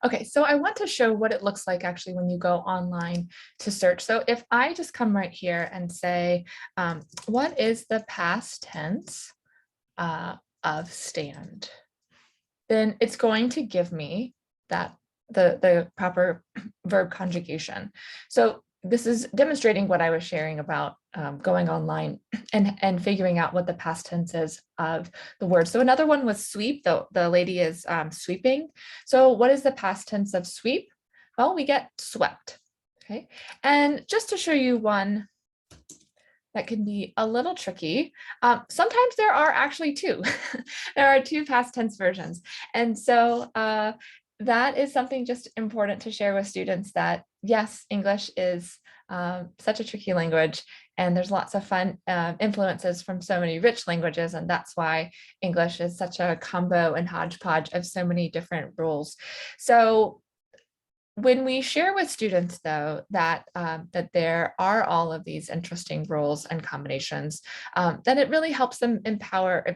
Okay, so I want to show what it looks like actually when you go online to search. So if I just come right here and say, what is the past tense of stand? Then it's going to give me that the proper verb conjugation. So this is demonstrating what I was sharing about going online and figuring out what the past tense is of the word. So another one was sweep. The lady is sweeping. So what is the past tense of sweep? Well, we get swept. Okay, and just to show you one that can be a little tricky. Sometimes there are actually two. There are two past tense versions. And so that is something just important to share with students that yes, English is such a tricky language and there's lots of fun influences from so many rich languages. And that's why English is such a combo and hodgepodge of so many different rules. So when we share with students, though, that that there are all of these interesting rules and combinations, then it really helps them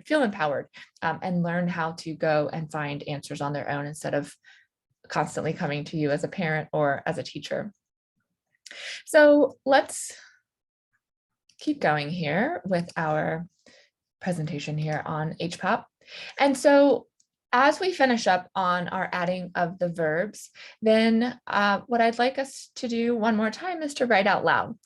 feel empowered and learn how to go and find answers on their own instead of constantly coming to you as a parent or as a teacher. So let's keep going here with our presentation here on HPOP. And so as we finish up on our adding of the verbs, then what I'd like us to do one more time is to write out loud.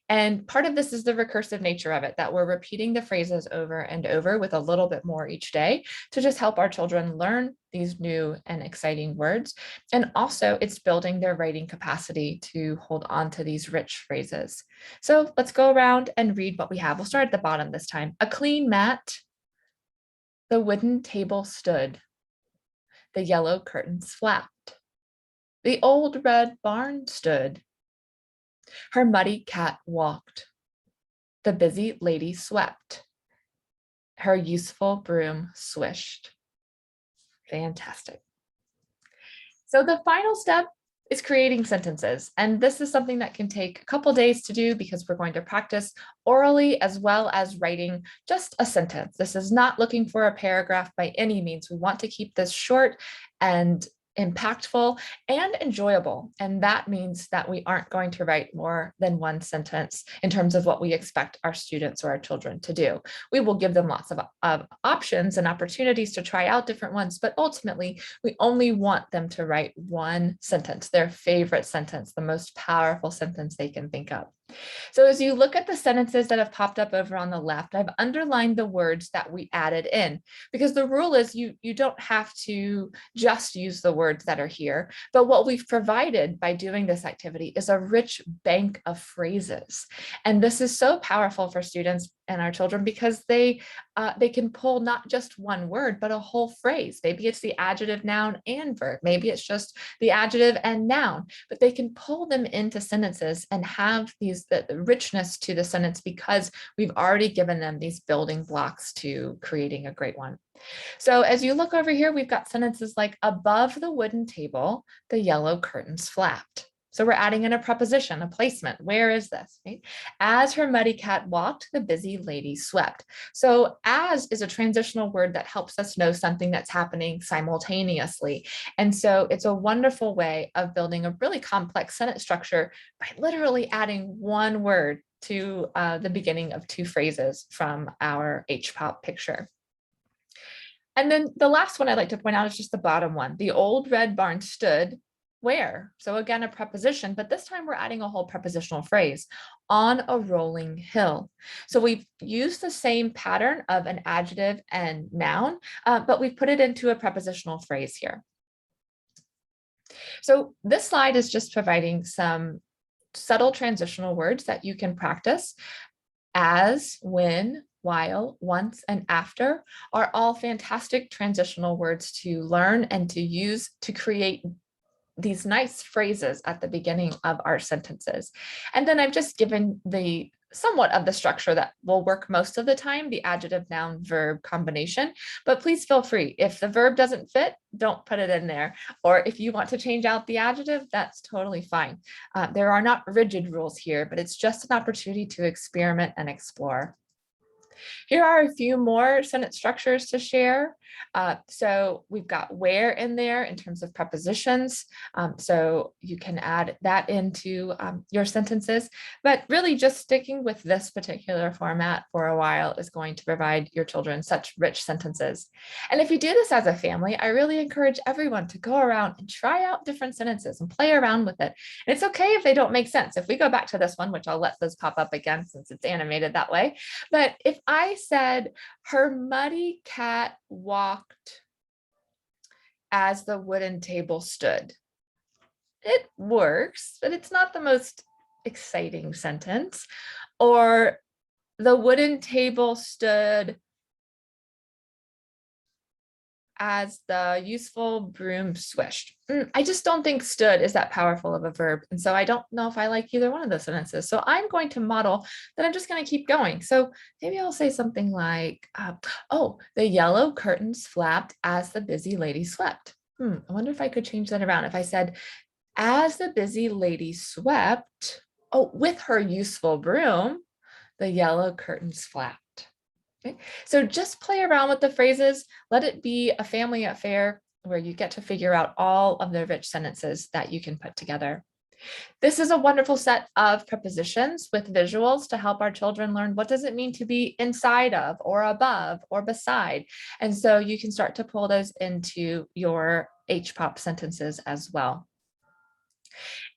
And part of this is the recursive nature of it, that we're repeating the phrases over and over with a little bit more each day to just help our children learn these new and exciting words. And also it's building their writing capacity to hold on to these rich phrases. So let's go around and read what we have. We'll start at the bottom this time. A clean mat, the wooden table stood. The yellow curtains flapped. The old red barn stood. Her muddy cat walked. The busy lady swept. Her useful broom swished. Fantastic. So the final step is creating sentences. And this is something that can take a couple days to do because we're going to practice orally as well as writing just a sentence. This is not looking for a paragraph by any means. We want to keep this short and impactful and enjoyable. And that means that we aren't going to write more than one sentence in terms of what we expect our students or our children to do. We will give them lots of options and opportunities to try out different ones, but ultimately we only want them to write one sentence, their favorite sentence, the most powerful sentence they can think of. So as you look at the sentences that have popped up over on the left, I've underlined the words that we added in because the rule is you don't have to just use the words that are here, but what we've provided by doing this activity is a rich bank of phrases. And this is so powerful for students and our children because they can pull not just one word, but a whole phrase. Maybe it's the adjective, noun, and verb. Maybe it's just the adjective and noun, but they can pull them into sentences and have the richness to the sentence because we've already given them these building blocks to creating a great one. So as you look over here, we've got sentences like above the wooden table, the yellow curtains flapped. So we're adding in a preposition, a placement. Where is this? Right? As her muddy cat walked, the busy lady swept. So as is a transitional word that helps us know something that's happening simultaneously. And so it's a wonderful way of building a really complex sentence structure by literally adding one word to the beginning of two phrases from our HPOP picture. And then the last one I'd like to point out is just the bottom one. The old red barn stood where? So again, a preposition, but this time we're adding a whole prepositional phrase on a rolling hill. So we've used the same pattern of an adjective and noun, but we've put it into a prepositional phrase here. So this slide is just providing some subtle transitional words that you can practice. As, when, while, once, and after are all fantastic transitional words to learn and to use to create these nice phrases at the beginning of our sentences. And then I've just given the somewhat of the structure that will work most of the time, the adjective, noun, verb combination, but please feel free. If the verb doesn't fit, don't put it in there. Or if you want to change out the adjective, that's totally fine. There are not rigid rules here, but it's just an opportunity to experiment and explore. Here are a few more sentence structures to share. So we've got where in there in terms of prepositions. So you can add that into your sentences, but really just sticking with this particular format for a while is going to provide your children such rich sentences. And if you do this as a family, I really encourage everyone to go around and try out different sentences and play around with it. And it's okay if they don't make sense. If we go back to this one, which I'll let this pop up again since it's animated that way, but if I said, her muddy cat walked as the wooden table stood, it works, but it's not the most exciting sentence. Or the wooden table stood as the useful broom swished. I just don't think stood is that powerful of a verb. And so I don't know if I like either one of those sentences. So I'm going to model that I'm just going to keep going. So maybe I'll say something like, oh, the yellow curtains flapped as the busy lady swept. I wonder if I could change that around. If I said, as the busy lady swept, oh, with her useful broom, the yellow curtains flapped. Okay. So just play around with the phrases. Let it be a family affair where you get to figure out all of the rich sentences that you can put together. This is a wonderful set of prepositions with visuals to help our children learn what does it mean to be inside of or above or beside. And so you can start to pull those into your HPOP sentences as well.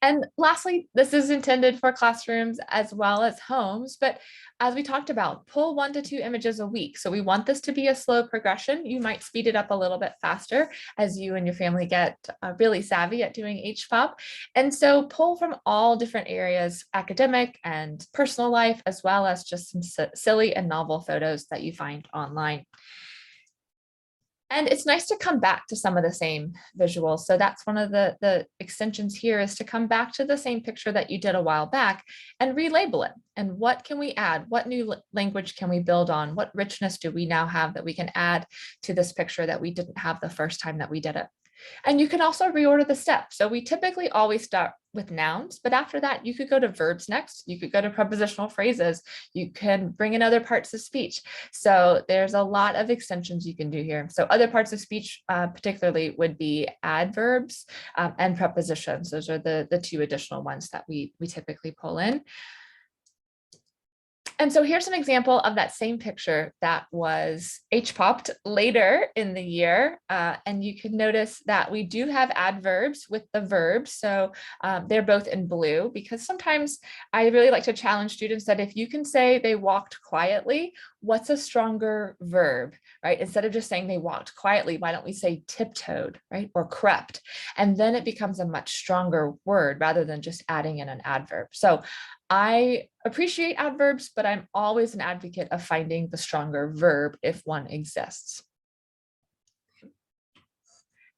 And lastly, this is intended for classrooms as well as homes, but as we talked about, pull 1 to 2 images a week. So we want this to be a slow progression. You might speed it up a little bit faster as you and your family get really savvy at doing HPOP. And so pull from all different areas, academic and personal life, as well as just some silly and novel photos that you find online. And it's nice to come back to some of the same visuals. So that's one of the extensions here, is to come back to the same picture that you did a while back and relabel it. And what can we add? What new language can we build on? What richness do we now have that we can add to this picture that we didn't have the first time that we did it? And you can also reorder the steps. So we typically always start with nouns, but after that, you could go to verbs next. You could go to prepositional phrases. You can bring in other parts of speech. So there's a lot of extensions you can do here. So other parts of speech particularly would be adverbs and prepositions. Those are the 2 additional ones that we typically pull in. And so here's an example of that same picture that was HPOP'd later in the year. And you can notice that we do have adverbs with the verbs. So they're both in blue, because sometimes I really like to challenge students that if you can say they walked quietly, what's a stronger verb, right? Instead of just saying they walked quietly, why don't we say tiptoed, right? Or crept? And then it becomes a much stronger word rather than just adding in an adverb. So I appreciate adverbs, but I'm always an advocate of finding the stronger verb if one exists.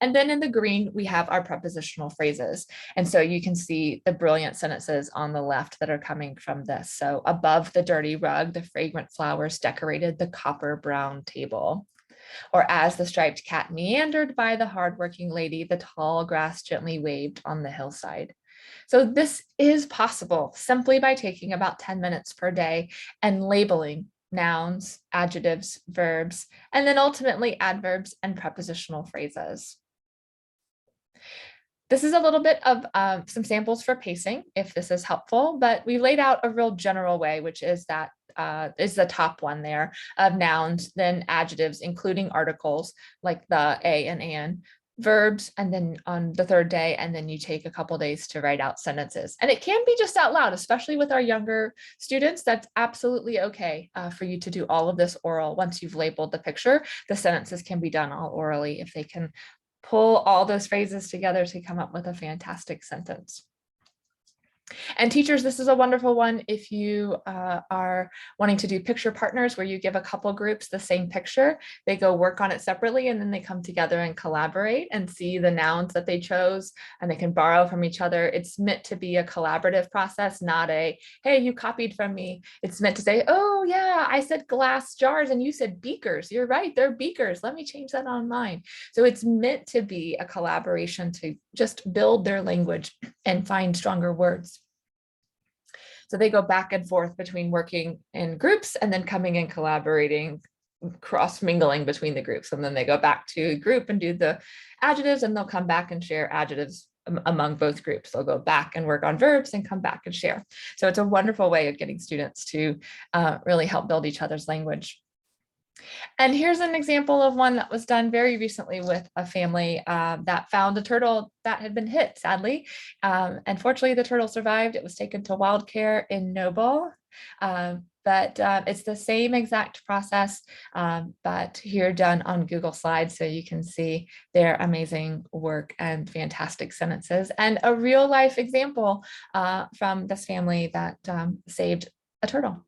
And then in the green, we have our prepositional phrases. And so you can see the brilliant sentences on the left that are coming from this. So above the dirty rug, the fragrant flowers decorated the copper brown table. Or as the striped cat meandered by the hardworking lady, the tall grass gently waved on the hillside. So this is possible simply by taking about 10 minutes per day and labeling nouns, adjectives, verbs, and then ultimately adverbs and prepositional phrases. This is a little bit of some samples for pacing, if this is helpful, but we laid out a real general way, which is that is the top one there of nouns, then adjectives, including articles like the a and an, verbs, and then on the third day, and then you take a couple days to write out sentences. And it can be just out loud, especially with our younger students. That's absolutely okay for you to do all of this oral. Once you've labeled the picture, the sentences can be done all orally if they can pull all those phrases together to come up with a fantastic sentence. And teachers, this is a wonderful one if you are wanting to do picture partners, where you give a couple groups the same picture, they go work on it separately, and then they come together and collaborate and see the nouns that they chose, and they can borrow from each other. It's meant to be a collaborative process, not a, hey, you copied from me. It's meant to say, oh yeah, I said glass jars and you said beakers. You're right, they're beakers. Let me change that on mine. So it's meant to be a collaboration to just build their language and find stronger words. So they go back and forth between working in groups and then coming and collaborating, cross mingling between the groups. And then they go back to group and do the adjectives, and they'll come back and share adjectives among both groups. They'll go back and work on verbs and come back and share. So it's a wonderful way of getting students to really help build each other's language. And here's an example of one that was done very recently with a family that found a turtle that had been hit, sadly. Unfortunately, the turtle survived. It was taken to wild care in Noble. But it's the same exact process, but here done on Google Slides, so you can see their amazing work and fantastic sentences, and a real life example from this family that saved a turtle.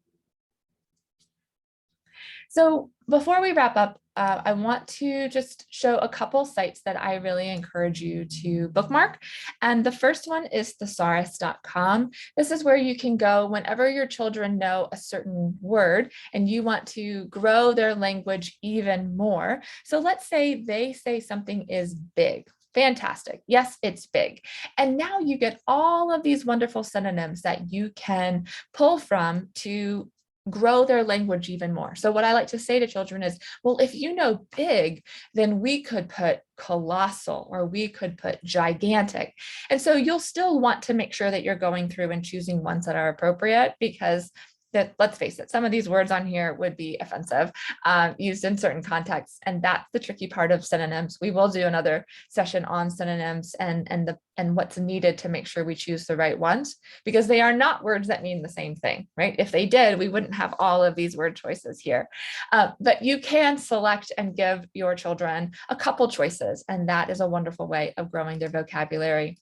So before we wrap up, I want to just show a couple sites that I really encourage you to bookmark. And the first one is Thesaurus.com. This is where you can go whenever your children know a certain word and you want to grow their language even more. So let's say they say something is big. Fantastic. Yes, it's big. And now you get all of these wonderful synonyms that you can pull from to grow their language even more. So what I like to say to children is, well, if you know big, then we could put colossal, or we could put gigantic. And so you'll still want to make sure that you're going through and choosing ones that are appropriate, because that, let's face it, some of these words on here would be offensive, used in certain contexts. And that's the tricky part of synonyms. We will do another session on synonyms and what's needed to make sure we choose the right ones, because they are not words that mean the same thing, right? If they did, we wouldn't have all of these word choices here. But you can select and give your children a couple choices, and that is a wonderful way of growing their vocabulary.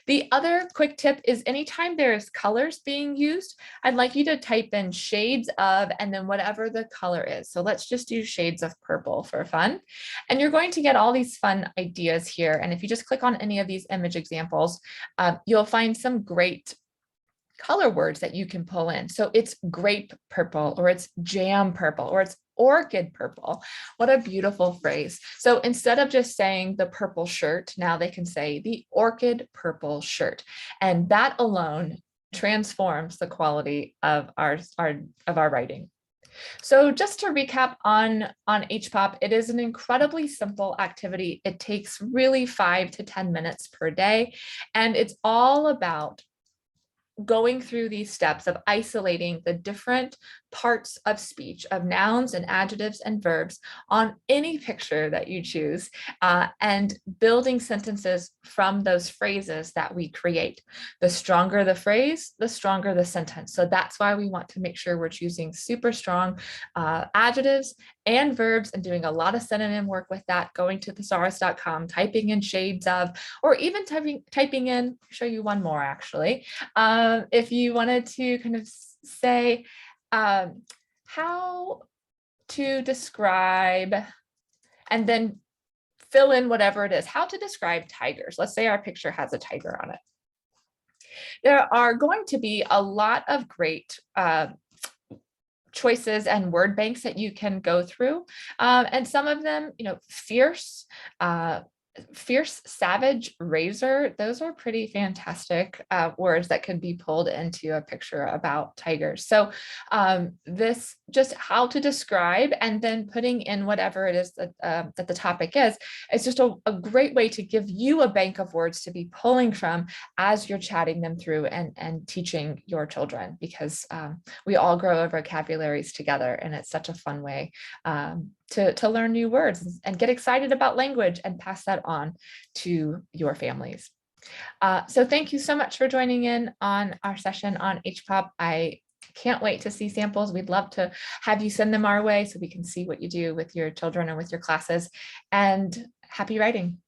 The other quick tip is anytime there's colors being used, I'd like you to type in shades of, and then whatever the color is. So let's just do shades of purple for fun. And you're going to get all these fun ideas here. And if you just click on any of these image examples, you'll find some great color words that you can pull in. So it's grape purple, or it's jam purple, or it's orchid purple. What a beautiful phrase. So instead of just saying the purple shirt, now they can say the orchid purple shirt. And that alone transforms the quality of our writing. So just to recap on HPOP, it is an incredibly simple activity. It takes really 5 to 10 minutes per day, and it's all about going through these steps of isolating the different parts of speech, of nouns and adjectives and verbs on any picture that you choose, and building sentences from those phrases that we create. The stronger the phrase, the stronger the sentence. So that's why we want to make sure we're choosing super strong adjectives and verbs, and doing a lot of synonym work with that, going to thesaurus.com, typing in shades of, or even typing in, I'll show you one more actually. If you wanted to kind of say how to describe, and then fill in whatever it is, how to describe tigers. Let's say our picture has a tiger on it. There are going to be a lot of great choices and word banks that you can go through. And some of them, fierce, savage, razor, those are pretty fantastic words that can be pulled into a picture about tigers. So this just how to describe, and then putting in whatever it is that the topic is, it's just a great way to give you a bank of words to be pulling from as you're chatting them through and teaching your children, because we all grow our vocabularies together, and it's such a fun way to learn new words and get excited about language and pass that on to your families. So thank you so much for joining in on our session on HPOP. I can't wait to see samples. We'd love to have you send them our way so we can see what you do with your children or with your classes. And happy writing.